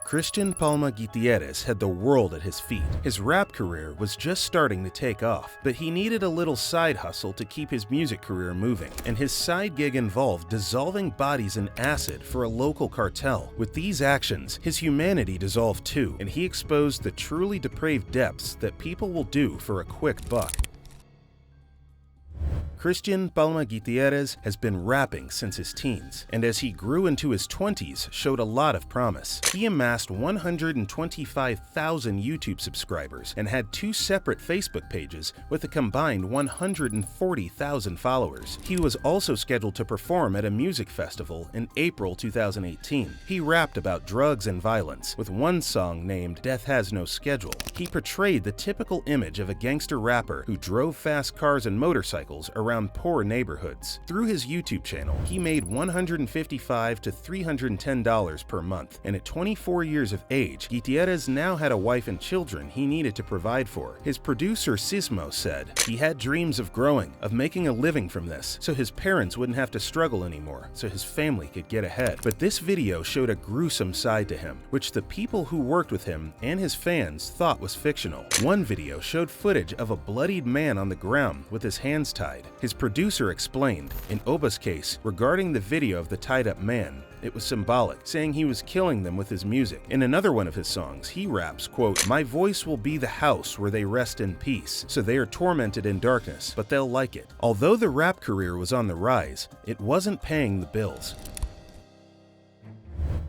Christian Palma Gutierrez had the world at his feet. His rap career was just starting to take off, but he needed a little side hustle to keep his music career moving, and his side gig involved dissolving bodies in acid for a local cartel. With these actions, his humanity dissolved too, and he exposed the truly depraved depths that people will do for a quick buck. Christian Palma Gutierrez has been rapping since his teens, and as he grew into his 20s, showed a lot of promise. He amassed 125,000 YouTube subscribers and had 2 separate Facebook pages with a combined 140,000 followers. He was also scheduled to perform at a music festival in April 2018. He rapped about drugs and violence, with one song named Death Has No Schedule. He portrayed the typical image of a gangster rapper who drove fast cars and motorcycles around poor neighborhoods. Through his YouTube channel, he made $155 to $310 per month, and at 24 years of age, Gutierrez now had a wife and children he needed to provide for. His producer Sismo said he had dreams of growing, of making a living from this, so his parents wouldn't have to struggle anymore, so his family could get ahead. But this video showed a gruesome side to him, which the people who worked with him and his fans thought was fictional. One video showed footage of a bloodied man on the ground with his hands tied. His producer explained, in Oba's case, regarding the video of the tied-up man, it was symbolic, saying he was killing them with his music. In another one of his songs, he raps, quote, "My voice will be the house where they rest in peace, so they are tormented in darkness, but they'll like it." Although the rap career was on the rise, it wasn't paying the bills.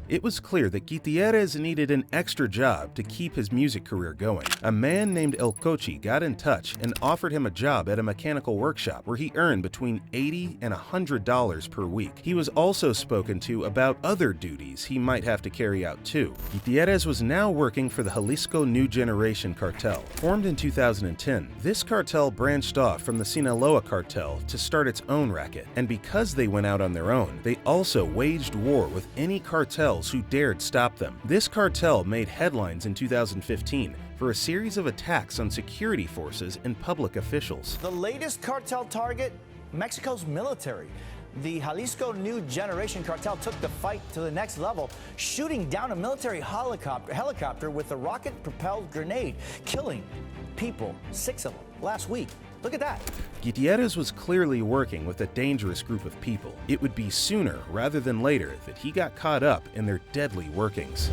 It was clear that Gutierrez needed an extra job to keep his music career going. A man named El Cochi got in touch and offered him a job at a mechanical workshop where he earned between $80 and $100 per week. He was also spoken to about other duties he might have to carry out too. Gutierrez was now working for the Jalisco New Generation cartel. Formed in 2010, this cartel branched off from the Sinaloa cartel to start its own racket, and because they went out on their own, they also waged war with any cartel who dared stop them. This cartel made headlines in 2015 for a series of attacks on security forces and public officials. The latest cartel target, Mexico's military. The Jalisco New Generation cartel took the fight to the next level, shooting down a military helicopter with a rocket-propelled grenade, killing people, 6 of them, last week. Look at that. Gutierrez was clearly working with a dangerous group of people. It would be sooner rather than later that he got caught up in their deadly workings.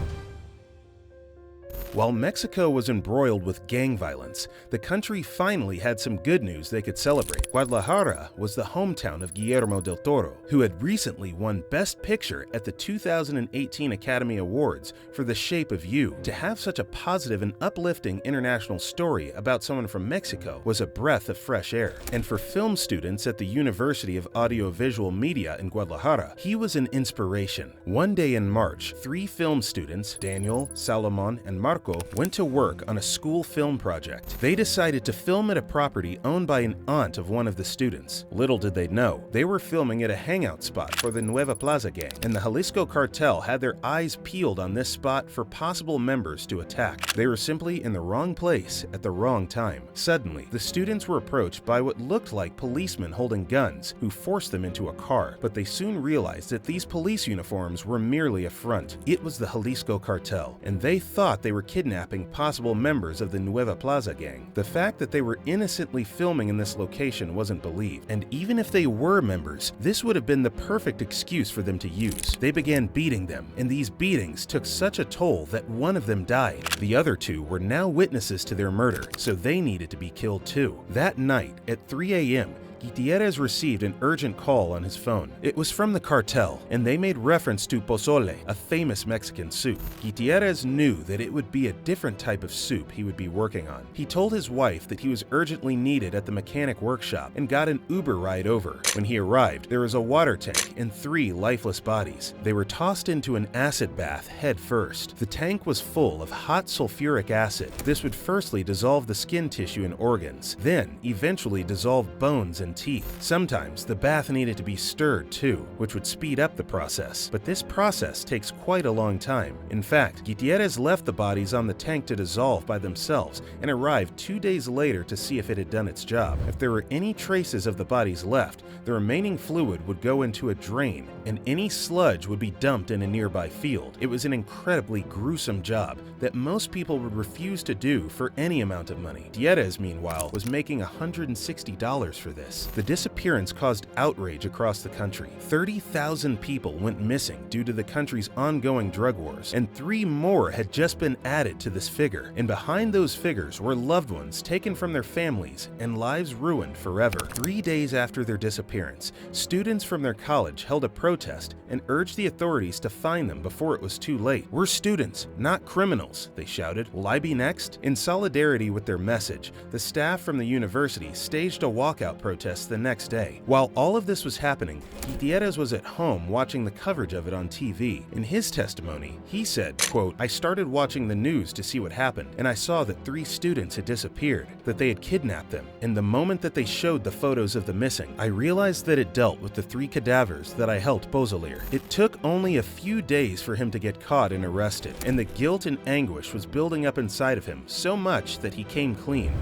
While Mexico was embroiled with gang violence, the country finally had some good news they could celebrate. Guadalajara was the hometown of Guillermo del Toro, who had recently won Best Picture at the 2018 Academy Awards for The Shape of You. To have such a positive and uplifting international story about someone from Mexico was a breath of fresh air. And for film students at the University of Audiovisual Media in Guadalajara, he was an inspiration. One day in March, 3 film students, Daniel, Salomon, and Marco, went to work on a school film project. They decided to film at a property owned by an aunt of one of the students. Little did they know, they were filming at a hangout spot for the Nueva Plaza gang, and the Jalisco cartel had their eyes peeled on this spot for possible members to attack. They were simply in the wrong place at the wrong time. Suddenly, the students were approached by what looked like policemen holding guns, who forced them into a car, but they soon realized that these police uniforms were merely a front. It was the Jalisco cartel, and they thought they were kidnapping possible members of the Nueva Plaza gang. The fact that they were innocently filming in this location wasn't believed, and even if they were members, this would have been the perfect excuse for them to use. They began beating them, and these beatings took such a toll that one of them died. The other 2 were now witnesses to their murder, so they needed to be killed too. That night, at 3 a.m., Gutierrez received an urgent call on his phone. It was from the cartel, and they made reference to pozole, a famous Mexican soup. Gutierrez knew that it would be a different type of soup he would be working on. He told his wife that he was urgently needed at the mechanic workshop and got an Uber ride over. When he arrived, there was a water tank and 3 lifeless bodies. They were tossed into an acid bath head first. The tank was full of hot sulfuric acid. This would firstly dissolve the skin tissue and organs, then eventually dissolve bones and teeth. Sometimes the bath needed to be stirred too, which would speed up the process. But this process takes quite a long time. In fact, Gutierrez left the bodies on the tank to dissolve by themselves and arrived 2 days later to see if it had done its job. If there were any traces of the bodies left, the remaining fluid would go into a drain, and any sludge would be dumped in a nearby field. It was an incredibly gruesome job that most people would refuse to do for any amount of money. Gutierrez, meanwhile, was making $160 for this. The disappearance caused outrage across the country. 30,000 people went missing due to the country's ongoing drug wars, and 3 more had just been added to this figure. And behind those figures were loved ones taken from their families and lives ruined forever. 3 days after their disappearance, students from their college held a protest and urged the authorities to find them before it was too late. "We're students, not criminals," they shouted. "Will I be next?" In solidarity with their message, the staff from the university staged a walkout protest the next day. While all of this was happening, Gutierrez was at home watching the coverage of it on TV. In his testimony, he said, quote, "I started watching the news to see what happened, and I saw that 3 students had disappeared, that they had kidnapped them. And the moment that they showed the photos of the missing, I realized that it dealt with the 3 cadavers that I helped Bozolier. It took only a few days for him to get caught and arrested, and the guilt and anguish was building up inside of him so much that he came clean."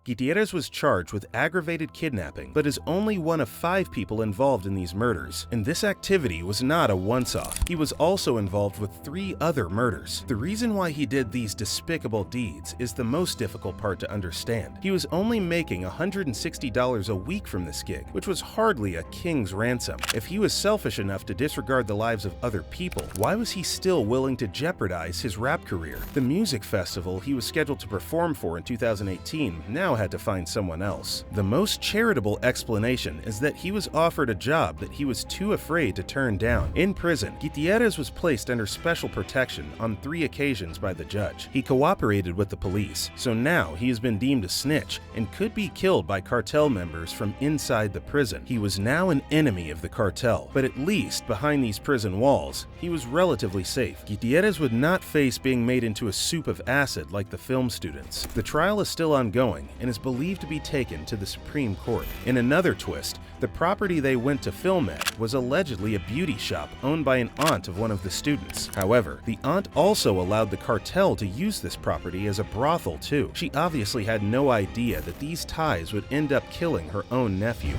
Gutierrez was charged with aggravated kidnapping, but is only one of 5 people involved in these murders. And this activity was not a once-off. He was also involved with 3 other murders. The reason why he did these despicable deeds is the most difficult part to understand. He was only making $160 a week from this gig, which was hardly a king's ransom. If he was selfish enough to disregard the lives of other people, why was he still willing to jeopardize his rap career? The music festival he was scheduled to perform for in 2018 now had to find someone else. The most charitable explanation is that he was offered a job that he was too afraid to turn down. In prison, Gutierrez was placed under special protection on 3 occasions by the judge. He cooperated with the police, so now he has been deemed a snitch and could be killed by cartel members from inside the prison. He was now an enemy of the cartel, but at least behind these prison walls, he was relatively safe. Gutierrez would not face being made into a soup of acid like the film students. The trial is still ongoing and is believed to be taken to the Supreme Court. In another twist, the property they went to film at was allegedly a beauty shop owned by an aunt of one of the students. However, the aunt also allowed the cartel to use this property as a brothel too. She obviously had no idea that these ties would end up killing her own nephew.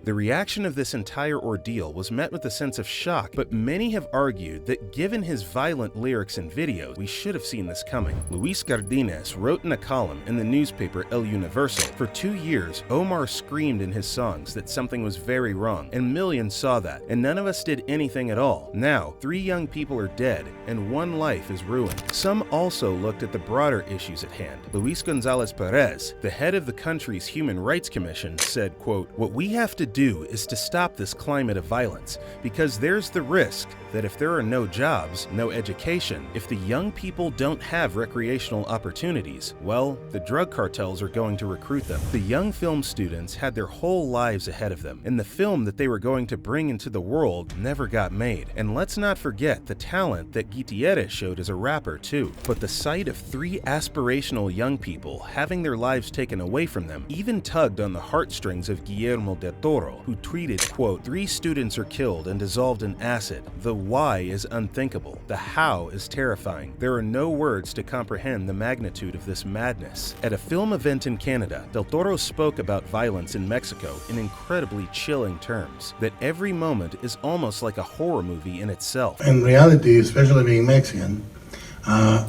The reaction of this entire ordeal was met with a sense of shock, but many have argued that given his violent lyrics and videos, we should have seen this coming. Luis Cardines wrote in a column in the newspaper El Universal, "For 2 years, Omar screamed in his songs that something was very wrong, and millions saw that, and none of us did anything at all. Now, 3 young people are dead, and 1 life is ruined." Some also looked at the broader issues at hand. Luis Gonzalez Perez, the head of the country's Human Rights Commission, said, quote, "What we have to do is to stop this climate of violence, because there's the risk that if there are no jobs, no education, if the young people don't have recreational opportunities, well, the drug cartels are going to recruit them." The young film students had their whole lives ahead of them, and the film that they were going to bring into the world never got made. And let's not forget the talent that Gutierrez showed as a rapper too. But the sight of 3 aspirational young people having their lives taken away from them even tugged on the heartstrings of Guillermo del Toro, who tweeted, quote, "3 students are killed and dissolved in acid. The why is unthinkable. The how is terrifying. There are no words to comprehend the magnitude of this madness." At a film event in Canada, Del Toro spoke about violence in Mexico in incredibly chilling terms, that every moment is almost like a horror movie in itself. In reality, especially being Mexican,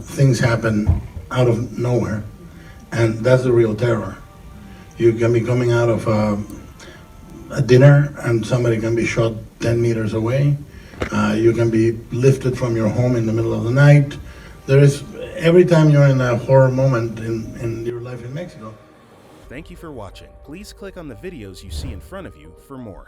things happen out of nowhere, and that's the real terror. You can be coming out of a dinner and somebody can be shot 10 meters away. You can be lifted from your home in the middle of the night. There is, every time you're in a horror moment in your life in Mexico. Thank you for watching. Please click on the videos you see in front of you for more.